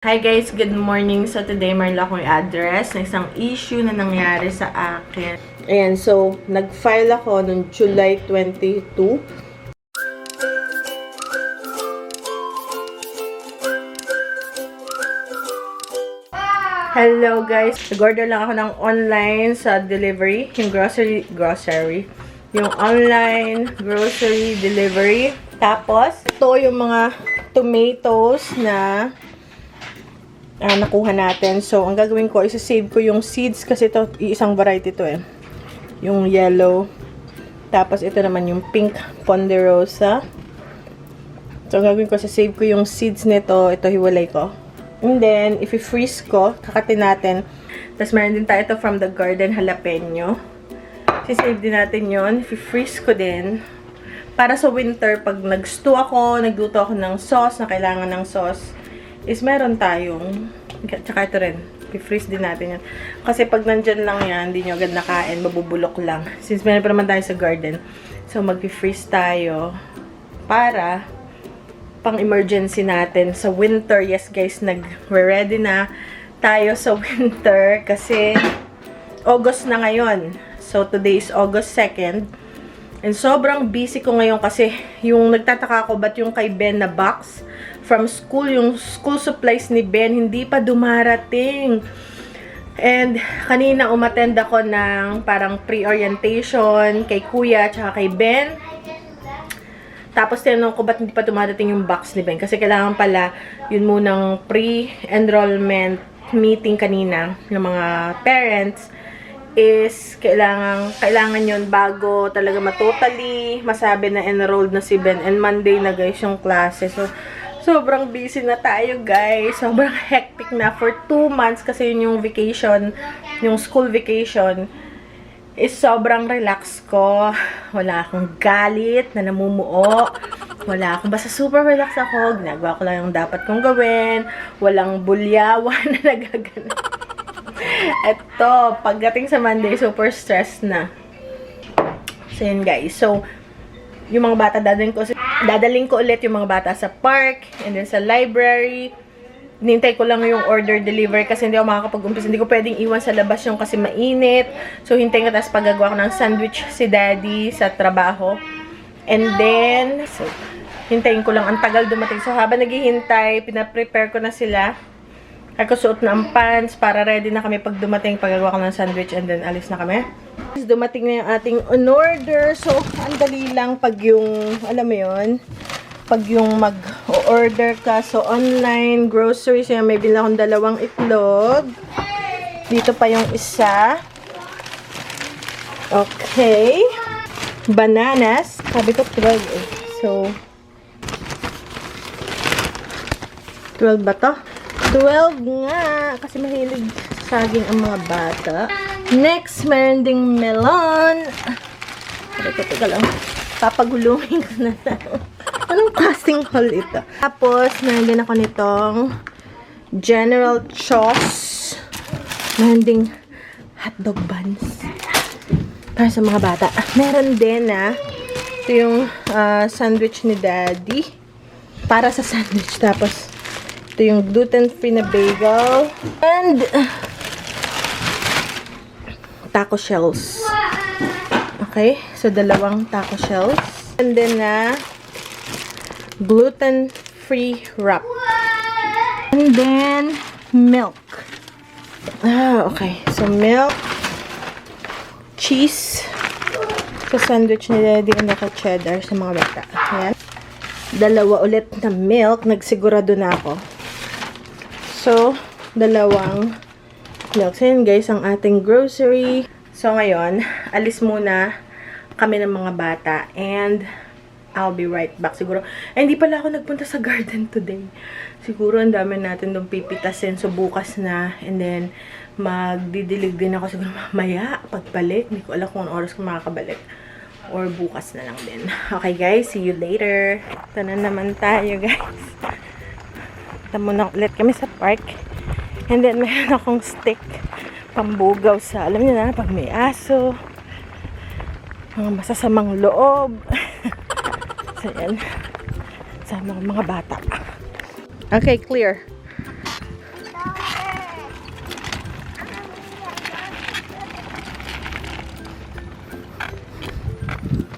Hi guys, good morning. So today meron akong address na isang issue na nangyari sa akin. Ayan, so nag-file ako noong July 22. Hello guys, nag-order lang ako ng online sa delivery, yung grocery, yung online grocery delivery. Tapos, ito yung mga tomatoes na nakuha natin. So, ang gagawin ko, isa-save ko yung seeds kasi ito, isang variety to eh. Yung yellow. Tapos, ito naman yung pink ponderosa. So, ang gagawin ko, isa-save ko yung seeds nito. Ito, hiwalay ko. And then, if i-freeze ko, kakatin natin. Tapos, meron din tayo ito from the garden jalapeno. Isa-save din natin yon. If i-freeze ko din, para sa winter, pag nag-stew ako, nagluto ako ng sauce, na kailangan ng sauce, is meron tayong, tsaka ito rin, i-freeze din natin yan. Kasi pag nandyan lang yan, hindi nyo agad nakain, mabubulok lang. Since meron pa naman tayo sa garden, so mag-freeze tayo para pang emergency natin sa winter. Yes guys, nag-ready na tayo sa winter kasi August na ngayon. So today is August 2nd. And sobrang busy ko ngayon kasi yung nagtataka ako ba't yung kay Ben na box from school, yung school supplies ni Ben, hindi pa dumarating. And kanina umattend ako ng parang pre-orientation kay Kuya tsaka kay Ben. Tapos tinanong ko ba't hindi pa dumarating yung box ni Ben. Kasi kailangan pala yun munang pre-enrollment meeting kanina ng mga parents is kailangan yun bago talaga matotally masabi na enrolled na si Ben. And Monday na guys yung klase. So, sobrang busy na tayo guys. Sobrang hectic na for 2 months kasi yun yung vacation, yung school vacation is sobrang relax ko. Wala akong galit na namumuo. Wala akong, basta super relax ako. Ginagawa ko lang yung dapat kong gawin. Walang bulyawan na nagaganap. Eto, pagdating sa Monday, super stress na. So, yun guys. So, yung mga bata, dadaling ko ulit yung mga bata sa park, and then sa library. Nintay ko lang yung order delivery kasi hindi ako makakapag-umpisa. Hindi ko pwedeng iwan sa labas yung kasi mainit. So, hintayin ko, tapos paggagawa ko ng sandwich si daddy sa trabaho. And then, so, hintayin ko lang. Ang tagal dumating. So, habang naghihintay, pinaprepare ko na sila. Ako suot na ang pants para ready na kami pag dumating, paggagawa ko ng sandwich, and then alis na kami. Dumating na yung ating on-order. So, ang dali lang pag yung, alam mo yun, pag yung mag-order ka. So, online groceries. Yan, may bila akong 2 itlog. Dito pa yung isa. Okay. Bananas. Sabi ko 12 eh. So, 12 ba to? 12 nga. Kasi mahilig sa saging ang mga bata. Next, meron ding melon. Teka lang. Papagulungin ko na lang. Anong casting haul ito? Tapos, meron din ako nitong General Tso's. Meron ding hotdog buns. Para sa mga bata. Meron din ito yung sandwich ni Daddy. Para sa sandwich. Tapos, ito yung gluten-free na bagel. And, taco shells. Okay? So, 2 taco shells. And then, gluten-free wrap. And then, milk. Okay. So, milk, cheese. Sa sandwich ni Daddy, and naka-cheddar sa mga bata. Ayan. 2 ulit na milk. Nagsigurado na ako. So, 2 milk. So, yun guys, ang ating grocery. So, ngayon, alis muna kami ng mga bata. And, I'll be right back. Siguro, hindi pala ako nagpunta sa garden today. Siguro, ang dami natin doon pipitasin. So, bukas na. And then, magdidilig din ako siguro mamaya pagbalik. Hindi ko alam kung anong oras ko makakabalik. Or bukas na lang din. Okay, guys. See you later. Ito na naman tayo, guys. Ito muna ulit kami sa park. And then, meron akong stick. Pambugaw sa, alam niyo na, pag may aso. Mga masasamang loob. So, yan. Sama ng mga bata. Okay, clear.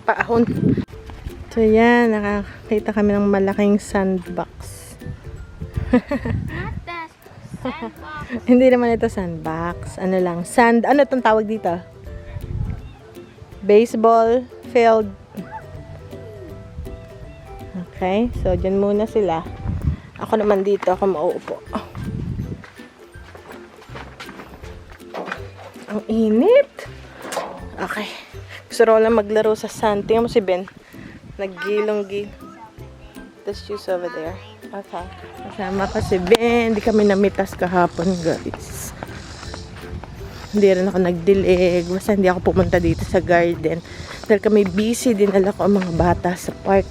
Paahon. So yan, nakakita kami ng malaking sandbox. Not the sandbox. Hindi naman ito sandbox. Ano lang, ano itong tawag dito? Baseball field. Okay, so dyan muna sila. Ako naman dito, ako mauupo. Ang init. Okay. Gusto rin lang maglaro sa sand. Tingnan mo si Ben. Naggilong-gil. The shoes over there. Okay. Kasama ko si Ben. Hindi kami namitas kahapon, guys. Hindi rin ako nagdilig. Basta hindi ako pumunta dito sa garden. Dahil kami busy. Dinala ko ang mga bata sa park.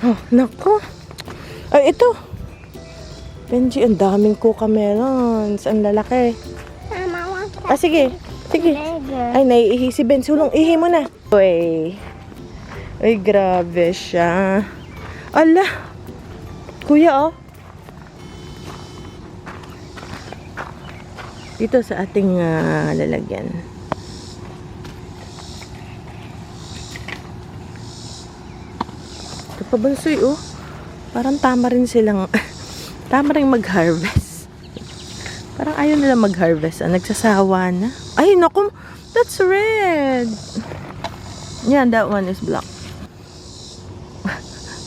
Oh, nako. Ay, ito. Benji, ang daming coca melons. Ang lalaki. Ah, sige. Sige. Ay, naiihi si Ben. Sulong, ihi mo na. Uy. Uy, grabe siya. Ala. Kuya, oh. Dito sa ating lalagyan. Ito pa bansoy, oh. Parang tama rin silang, tama rin mag-harvest. Parang ayaw nila mag-harvest. Nagsasawa na. Ay, naku. That's red. Yeah, that one is black.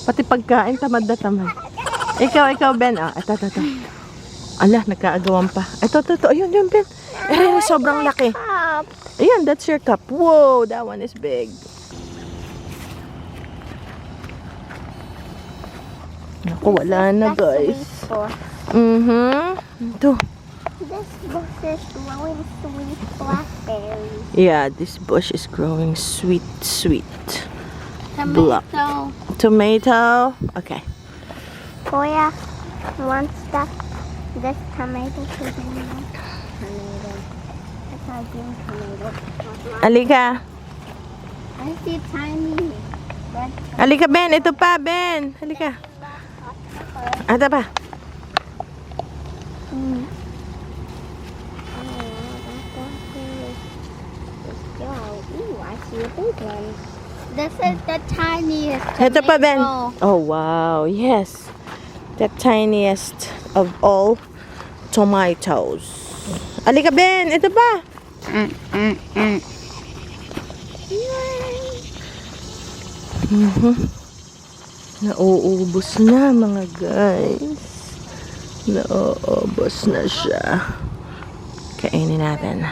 Pati pagkain, tamad na tamad. Ikaw, Ben. Ah, ito. Ala, nagkaagawan pa. Ito. Ayun, Ben. Eh, sobrang laki. Ayun, that's your cup. Whoa, that one is big. Naku, wala na, guys. Ito. This bush is growing sweet blackberries. Yeah, this bush is growing sweet. Black. Tomato. Okay. Kuya wants this tomato to be tomato. That's our green tomato. Alika. I see tiny red Halika, Ben. Ito pa, Ben. Halika. Ito pa. Ooh, I see a big one. This is the tiniest Ito pa, Ben. tomato. Oh, wow. Yes. The tiniest of all tomatoes. Halika, Ben. Ito pa. Nauubos na, mga guys. Nauubos na siya. Kainin natin.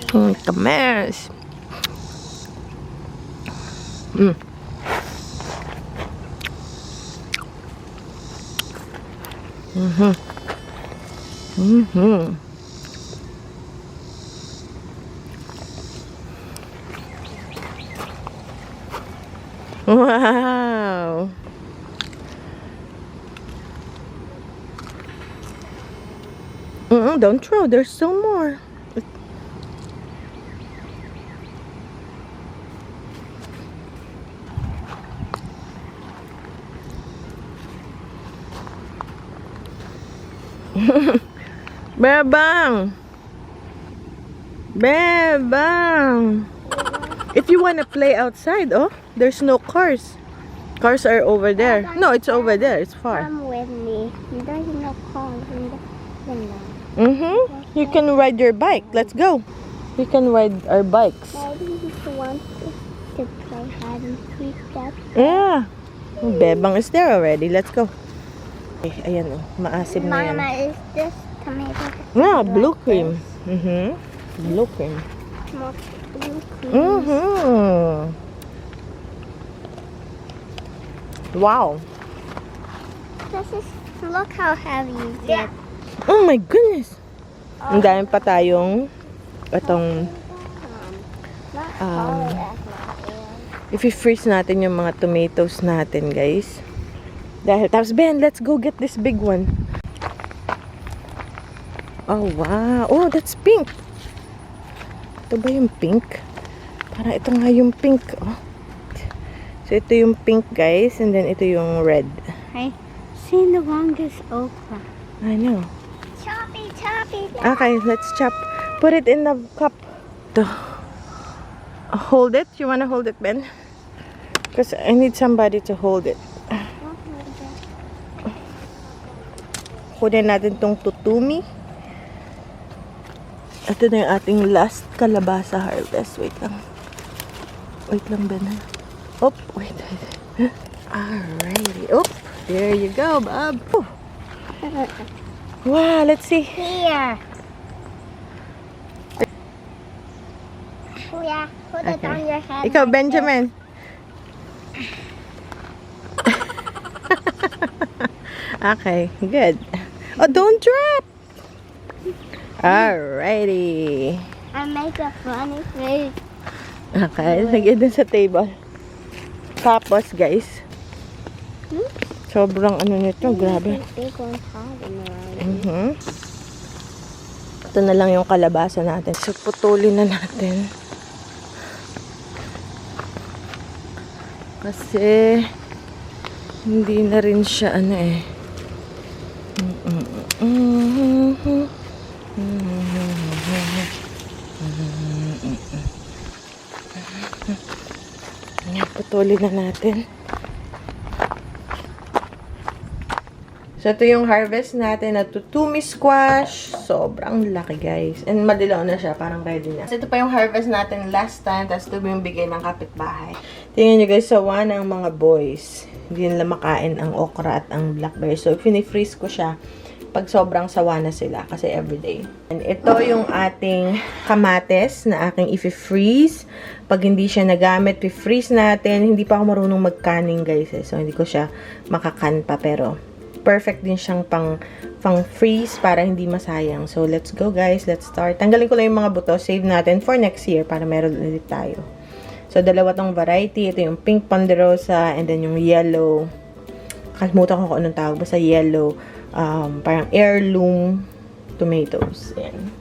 Kames. Wow. Don't throw. There's still more. Bebang. If you want to play outside, oh, there's no cars. Cars are over there. No, it's over there. It's far. Come with me. There's no cars in the window. You can ride your bike. Let's go. We can ride our bikes. Daddy just wants to play hide and seek. Yeah. Bebang is there already. Let's go. Okay, ayan oh. Maasim na yan. Mama, is this tomato? Yeah, blue cream. Blue cream. More blue cream. Wow. Look how heavy it is. Oh my goodness. Ang dami pa tayong itong i-freeze natin yung mga tomatoes natin, guys. Dahil, tapos Ben, let's go get this big one. Oh, wow. Oh, that's pink. Ito ba yung pink? Parang ito nga yung pink. Oh. So, ito yung pink, guys. And then, ito yung red. I seen the longest okra. I know. Choppy, choppy. Okay, let's chop. Put it in the cup. Hold it. You wanna hold it, Ben? Because I need somebody to hold it. Kunin natin tong tutumi. Ito na yung ating last kalabasa harvest. Wait lang. Wait lang, Ben. Oh, wait. Alrighty. Oh, there you go, Bob. Oh. Wow, let's see. Here. Kuya, put it on your head. Ikaw, like Benjamin. Okay, good. Oh, don't drop. Alrighty. this. I make a funny face. Okay, lagyan dun sa table. Tapos, guys, sobrang ano nito, grabe. Big one hiding around. Ito na lang yung kalabasa natin. So, putulin na natin. Kasi, hindi na rin siya ano eh. Ayan, putulin na natin. So, ito yung harvest natin na tutumi squash. Sobrang laki, guys. And madilaw na siya. Parang ready na. So, ito pa yung harvest natin last time. Tapos, ito yung bigay ng kapitbahay. Tingnan nyo, guys, sawa ng mga boys. Hindi nila makain ang okra at ang blackberry. So, fini-freeze ko siya pag sobrang sawa na sila. Kasi everyday. And ito yung ating kamates na aking i-freeze. Pag hindi siya nagamit, i-freeze natin. Hindi pa ako marunong mag-canning, guys. So, hindi ko siya makakan pa. Pero, perfect din siyang pang freeze para hindi masayang. So, let's go, guys. Let's start. Tanggalin ko lang yung mga buto. Save natin for next year para meron ulit tayo. So, dalawa tong variety. Ito yung pink ponderosa and then yung yellow. Kalimutan ko kung anong tawag. Basta yellow. Parang heirloom tomatoes. Ayan.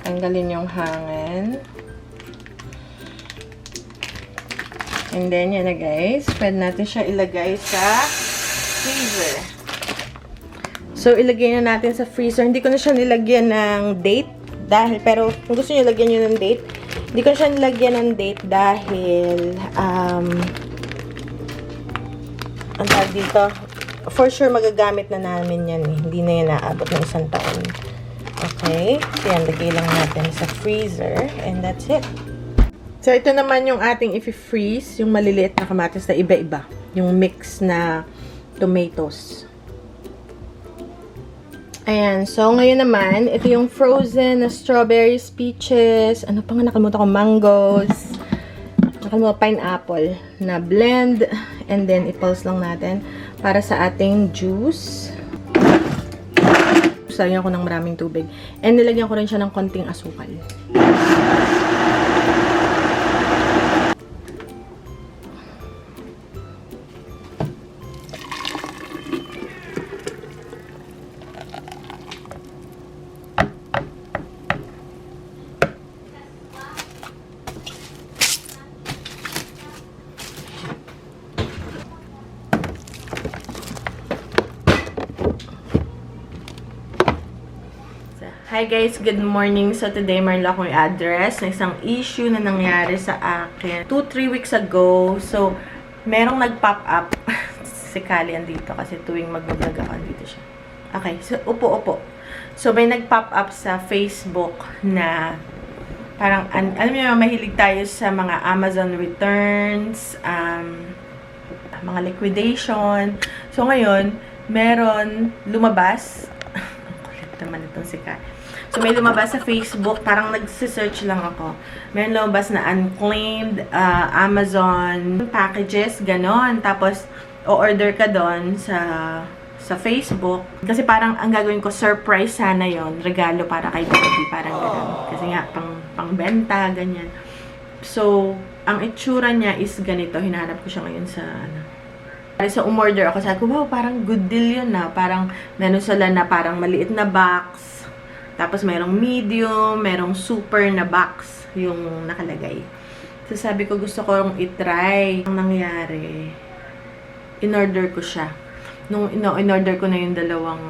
Tanggalin yung hangin. And then, yan na guys. Pwede natin siya ilagay sa freezer. So, ilagay na natin sa freezer. Hindi ko na siya nilagyan ng date. Pero, kung gusto niyo lagyan nyo ng date, hindi ko siya nilagyan ng date dahil, ang tawag dito, for sure magagamit na namin yan eh. Hindi na yan naabot ng 1 taon. Okay? So, yan. Lagay lang natin sa freezer. And that's it. So, ito naman yung ating i-freeze, yung maliliit na kamatis na iba-iba. Yung mix na tomatoes. Ayan. So, ngayon naman, ito yung frozen na strawberries, peaches, ano pa nga nakalimutan ko, mangoes, nakalimutan pineapple na blend. And then, i-pulse lang natin para sa ating juice. Lagyan ko ng maraming tubig. And nilagyan ko rin siya ng konting asukal. Hi guys, good morning. So today, meron lang akong i-address na isang issue na nangyari sa akin 2-3 weeks ago. So, merong nag-pop up. Si Kali andito kasi tuwing mag-vlog ako, andito siya. Okay, so upo. So, may nag-pop up sa Facebook na parang, alam niyo, mahilig tayo sa mga Amazon returns, mga liquidation. So, ngayon, meron lumabas. Ang kulit naman itong si Kali. So, may lumabas sa Facebook, parang nagsisearch lang ako. May lumabas na unclaimed Amazon packages, ganon. Tapos, o-order ka doon sa Facebook. Kasi parang ang gagawin ko, surprise sana yon, regalo para kay baby, parang ganon. Kasi nga, pang-benta, ganyan. So, ang itsura niya is ganito. Hinahanap ko siya ngayon sa, So, umorder ako. Sabi ko, wow, parang good deal yun na. Parang, meron sila na parang maliit na box. Tapos, merong medium, merong super na box yung nakalagay. So, sabi ko, gusto ko yung itry. Ang nangyari, in-order ko siya. Nung in-order ko na yung dalawang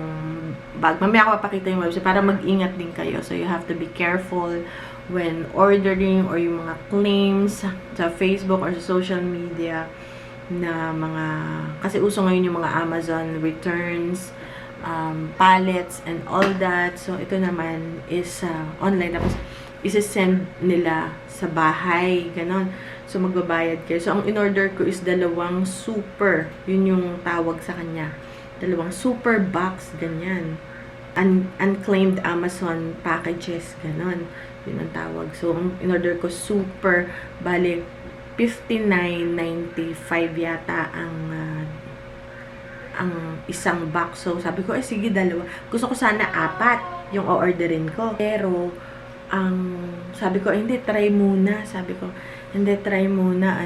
bag. Mamaya ako papakita yung website para mag-ingat din kayo. So, you have to be careful when ordering or yung mga claims sa Facebook or sa social media na mga, kasi uso ngayon yung mga Amazon returns, pallets and all that. So, ito naman is online. Tapos, isi-send nila sa bahay. Ganon. So, magbabayad kayo. So, ang in-order ko is dalawang super. Yun yung tawag sa kanya. Dalawang super box. Ganyan. Unclaimed Amazon packages. Ganon. Yun ang tawag. So, ang in-order ko super. Bali, $59.95 yata ang isang box. So, sabi ko, sige, dalawa. Gusto ko sana 4 yung o-orderin ko. Pero, sabi ko, hindi, try muna. Sabi ko, hindi, try muna,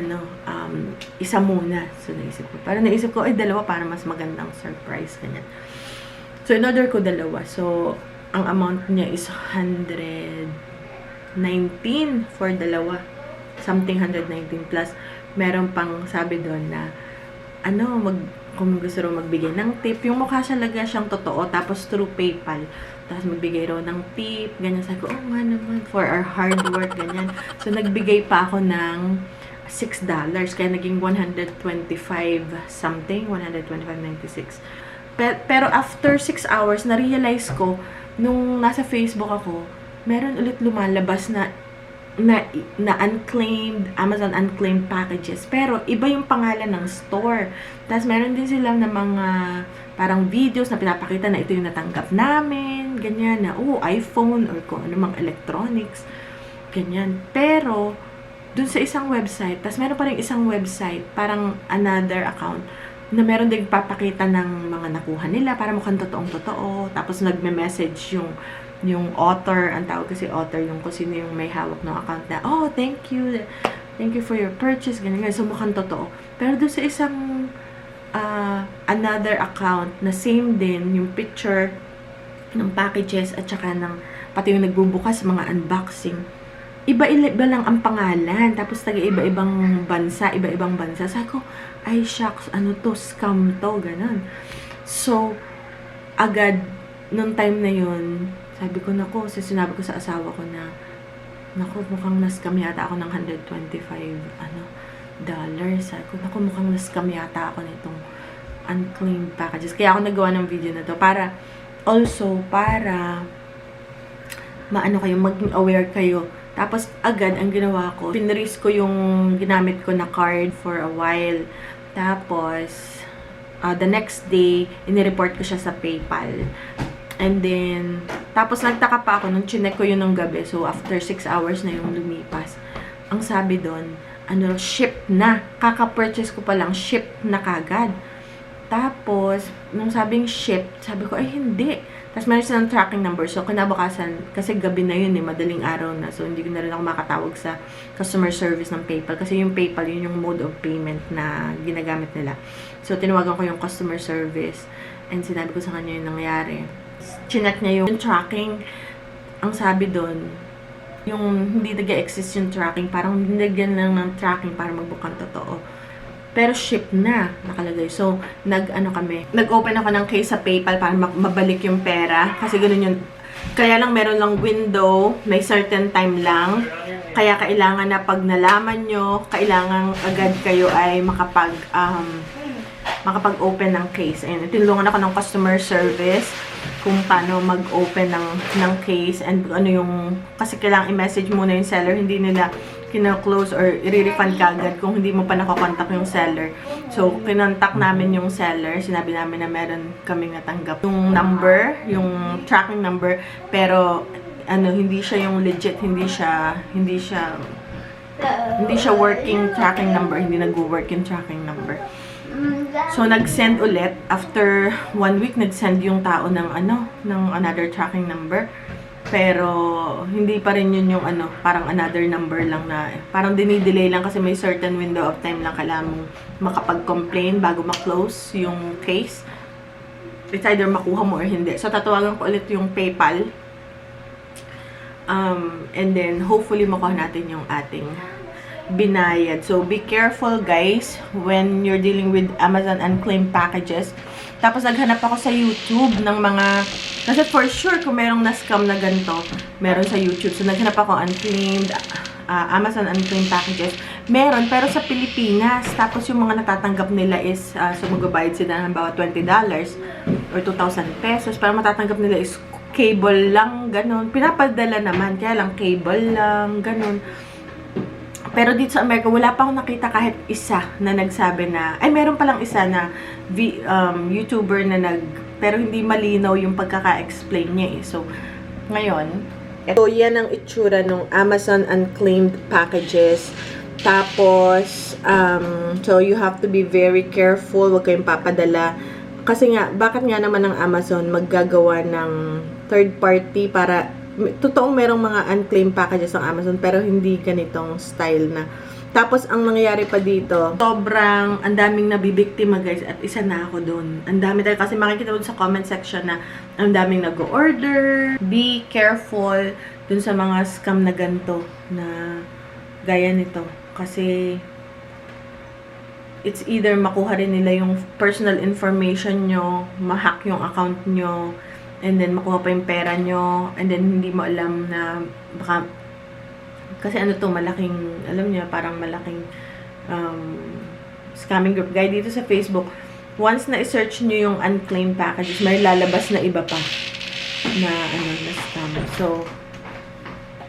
isa muna. So, naisip ko. Parang naisip ko, dalawa para mas magandang surprise. Ganyan. So, in-order ko dalawa. So, ang amount niya is $119 for dalawa. Something 119 plus. Meron pang sabi doon na, kung gusto rin magbigay ng tip, yung mukha siya laga siyang totoo, tapos through PayPal. Tapos magbigay raw ng tip, ganyan. Sabi ko, nga naman, for our hard work, ganyan. So, nagbigay pa ako ng $6, kaya naging 125 something, 125.96. Pero after 6 hours, na-realize ko, nung nasa Facebook ako, meron ulit lumalabas na unclaimed, Amazon unclaimed packages. Pero, iba yung pangalan ng store. Tapos, meron din sila na mga parang videos na pinapakita na ito yung natanggap namin. Ganyan na, iPhone or kung ano mang electronics. Ganyan. Pero, dun sa isang website, tapos meron pa rin isang website, parang another account, na meron din papakita ng mga nakuha nila para mukhang totoong-totoo. Tapos, nagme-message yung author, ang tawag kasi author, yung kung sino yung may hawak ng account na, thank you for your purchase, ganyan. So, mukhang totoo. Pero doon sa isang another account na same din, yung picture ng packages at saka ng pati yung nagbubukas, mga unboxing. Iba-iba lang ang pangalan. Tapos taga-iba-ibang bansa, iba-ibang bansa. Sabi ko, ay shucks, ano to, scam to, ganun. So, agad, nung time na yun, sabi ko, nako, sinabi ko sa asawa ko na, nako, mukhang na-scam yata ako ng $125, dollars. Sabi ko, nako, mukhang na-scam yata ako nitong unclaimed packages. Kaya ako nagawa ng video na to, para maano kayo, maging aware kayo. Tapos, agad, ang ginawa ko, pinris ko yung ginamit ko na card for a while. Tapos, the next day, inireport ko siya sa PayPal. And then, tapos nagtaka pa ako nung chinek ko yun ng gabi. So, after 6 hours na yung lumipas. Ang sabi doon, ship na. Kaka-purchase ko pa lang, ship na kagad. Tapos, nung sabing ship, sabi ko, ay hindi. Tapos meron silang tracking number. So, kinabukasan, kasi gabi na yun madaling araw na. So, hindi ko na rin ako makatawag sa customer service ng PayPal. Kasi yung PayPal, yun yung mode of payment na ginagamit nila. So, tinawagan ko yung customer service. And sinabi ko sa kanya yung nangyari. Chinek niya yung tracking. Ang sabi doon, yung hindi nag-exist yung tracking. Parang nilagyan lang ng tracking para magbukang totoo. Pero ship na, nakalagay. So, nag-open ako ng case sa PayPal para mabalik yung pera. Kasi ganun yun. Kaya lang meron lang window, may certain time lang. Kaya kailangan na pag nalaman nyo, kailangan agad kayo ay makapag-open ng case. Ayun, tinulungan ako ng customer service kung paano mag-open ng case and ano yung, kasi kailangan i-message muna yung seller, hindi nila kina-close or i-refund ka agad kung hindi mo pa nakakontak yung seller. So, kinontak namin yung seller. Sinabi namin na meron kaming natanggap yung number, yung tracking number, pero hindi siya yung legit, hindi siya working tracking number, hindi nag-work yung tracking number. So, nag-send ulit. After 1 week, nag-send yung tao ng another tracking number. Pero, hindi pa rin yun yung parang another number lang na, parang dinidelay lang kasi may certain window of time lang kailangan mong makapag-complain bago ma-close yung case. It's either makuha mo or hindi. So, tatawagan ko ulit yung PayPal. And then, hopefully, makuha natin yung ating binayad. So, be careful guys when you're dealing with Amazon unclaimed packages. Tapos, naghanap ako sa YouTube ng mga, kasi for sure, kung merong na-scam na ganito, meron sa YouTube. So, naghanap ako unclaimed, Amazon unclaimed packages. Meron, pero sa Pilipinas. Tapos, yung mga natatanggap nila is, so magbabayad sila ng bawat $20 or 2,000 pesos. Pero matatanggap nila is cable lang, ganun. Pinapadala naman, kaya lang cable lang, ganun. Pero dito sa Amerika, wala pa akong nakita kahit isa na nagsabi na, ay meron palang isa na YouTuber na pero hindi malinaw yung pagkaka-explain niya eh. So, ngayon, ito yan ang itsura ng Amazon unclaimed packages. Tapos, so you have to be very careful, huwag kayong papadala. Kasi nga, bakit nga naman ang Amazon maggagawa ng third party para totoong merong mga unclaimed packages ng Amazon pero hindi ganitong style na. Tapos, ang nangyayari pa dito, sobrang, ang daming nabibiktima guys at isa na ako doon. Ang dami tayo, kasi makikita mo sa comment section na ang daming nag-order. Be careful dun sa mga scam na ganito na gaya nito. Kasi, it's either makuha rin nila yung personal information nyo, ma-hack yung account nyo, and then makuha pa yung pera nyo, and then hindi mo alam na baka, kasi malaking, alam niyo, parang malaking scamming group. Guys, dito sa Facebook, once na i-search nyo yung unclaimed packages, may lalabas na iba pa na, na scam.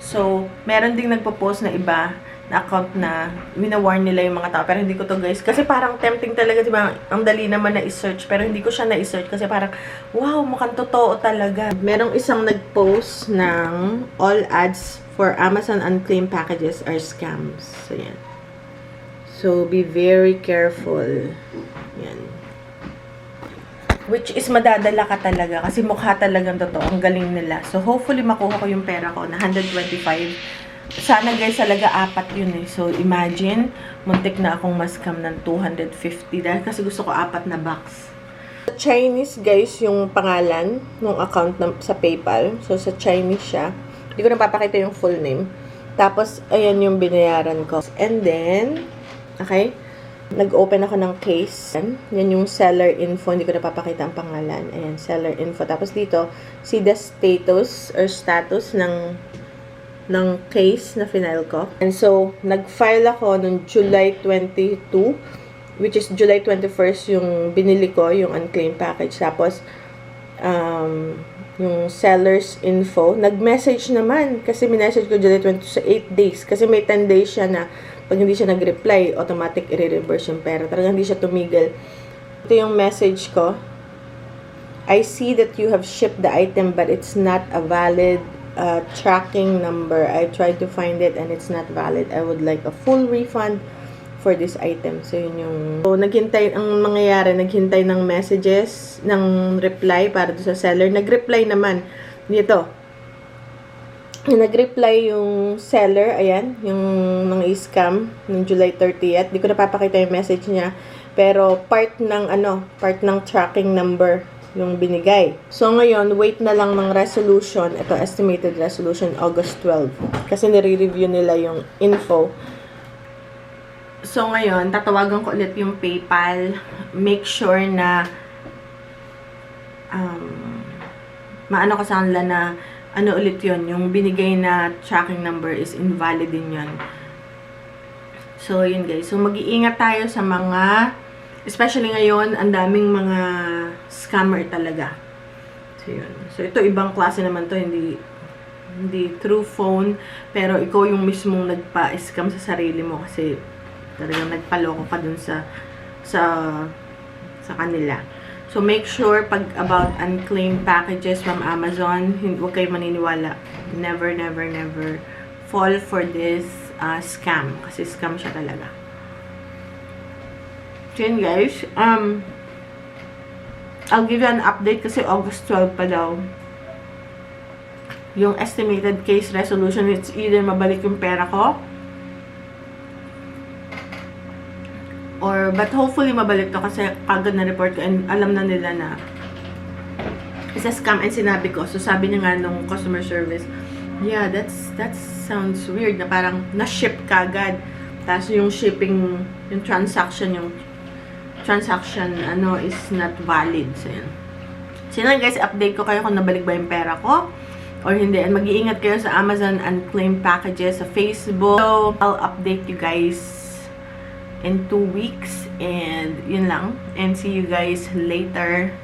So, meron ding nagpo-post na iba na account na wina-warn nila yung mga tao. Pero hindi ko to guys. Kasi parang tempting talaga, diba? Ang dali naman na i-search. Pero hindi ko siya na-i-search kasi parang, wow, mukhang totoo talaga. Merong isang nag-post ng all ads for Amazon unclaimed packages are scams. So, yan. So, be very careful. Yan. Which is madadala ka talaga kasi mukha talagang totoo. Ang galing nila. So, hopefully makuha ko yung pera ko na 125. Sana guys, talaga 4 yun eh. So, imagine, muntik na akong mas-scam ng 250 dahil kasi gusto ko 4 na box. Chinese, guys, yung pangalan ng account sa PayPal. So, sa Chinese siya. Hindi ko na papakita yung full name. Tapos, ayan yung binayaran ko. And then, okay, nag-open ako ng case. Yan yung seller info. Hindi ko na papakita ang pangalan. Ayan, seller info. Tapos dito, see the status or status ng case na final ko. And so, nag-file ako noong July 22, which is July 21st yung binili ko, yung unclaimed package. Tapos, yung seller's info, nag-message naman. Kasi minessage ko July 22 sa 8 days. Kasi may 10 days siya na pag hindi siya nag-reply, automatic i-reverse yung pera. Talagang hindi siya tumigil. Ito yung message ko. I see that you have shipped the item but it's not a valid tracking number. I tried to find it and it's not valid. I would like a full refund for this item. So, yun yung... So, naghintay, ang mangyayari, naghintay ng messages, ng reply para doon sa seller. Nag-reply naman. Dito. Nag-reply yung seller, ayan, yung mga scam ng July 30th. Di ko napapakita yung message niya. Pero, part ng tracking number yung binigay. So, ngayon, wait na lang ng resolution. Ito, estimated resolution, August 12. Kasi nire-review nila yung info. So, ngayon, tatawagan ko ulit yung PayPal. Make sure na maano ko sa kanila na ano ulit yun, yung binigay na tracking number is invalid din yun. So, yun guys. So, mag-iingat tayo sa mga, especially ngayon, ang daming mga scammer talaga. So, yun. So, ito ibang klase naman to, hindi through phone, pero ikaw yung mismong nagpa-scam sa sarili mo kasi talagang nagpaloko ka dun sa kanila. So, make sure pag about unclaimed packages from Amazon, huwag kayo maniniwala. Never, never, never fall for this scam. Kasi scam siya talaga. So, yun guys. I'll give you an update kasi August 12 pa daw. Yung estimated case resolution, it's either mabalik yung pera ko but hopefully mabalik to kasi kagad na report ko and alam na nila na isa scam and sinabi ko. So sabi niya nga nung customer service, yeah, that sounds weird na parang na-ship kagad. Tapos yung shipping, yung transaction is not valid. So yun. So yun guys, update ko kayo kung nabalik ba yung pera ko or hindi. And mag-iingat kayo sa Amazon unclaimed packages sa Facebook. So I'll update you guys in 2 weeks and yun lang, and see you guys later.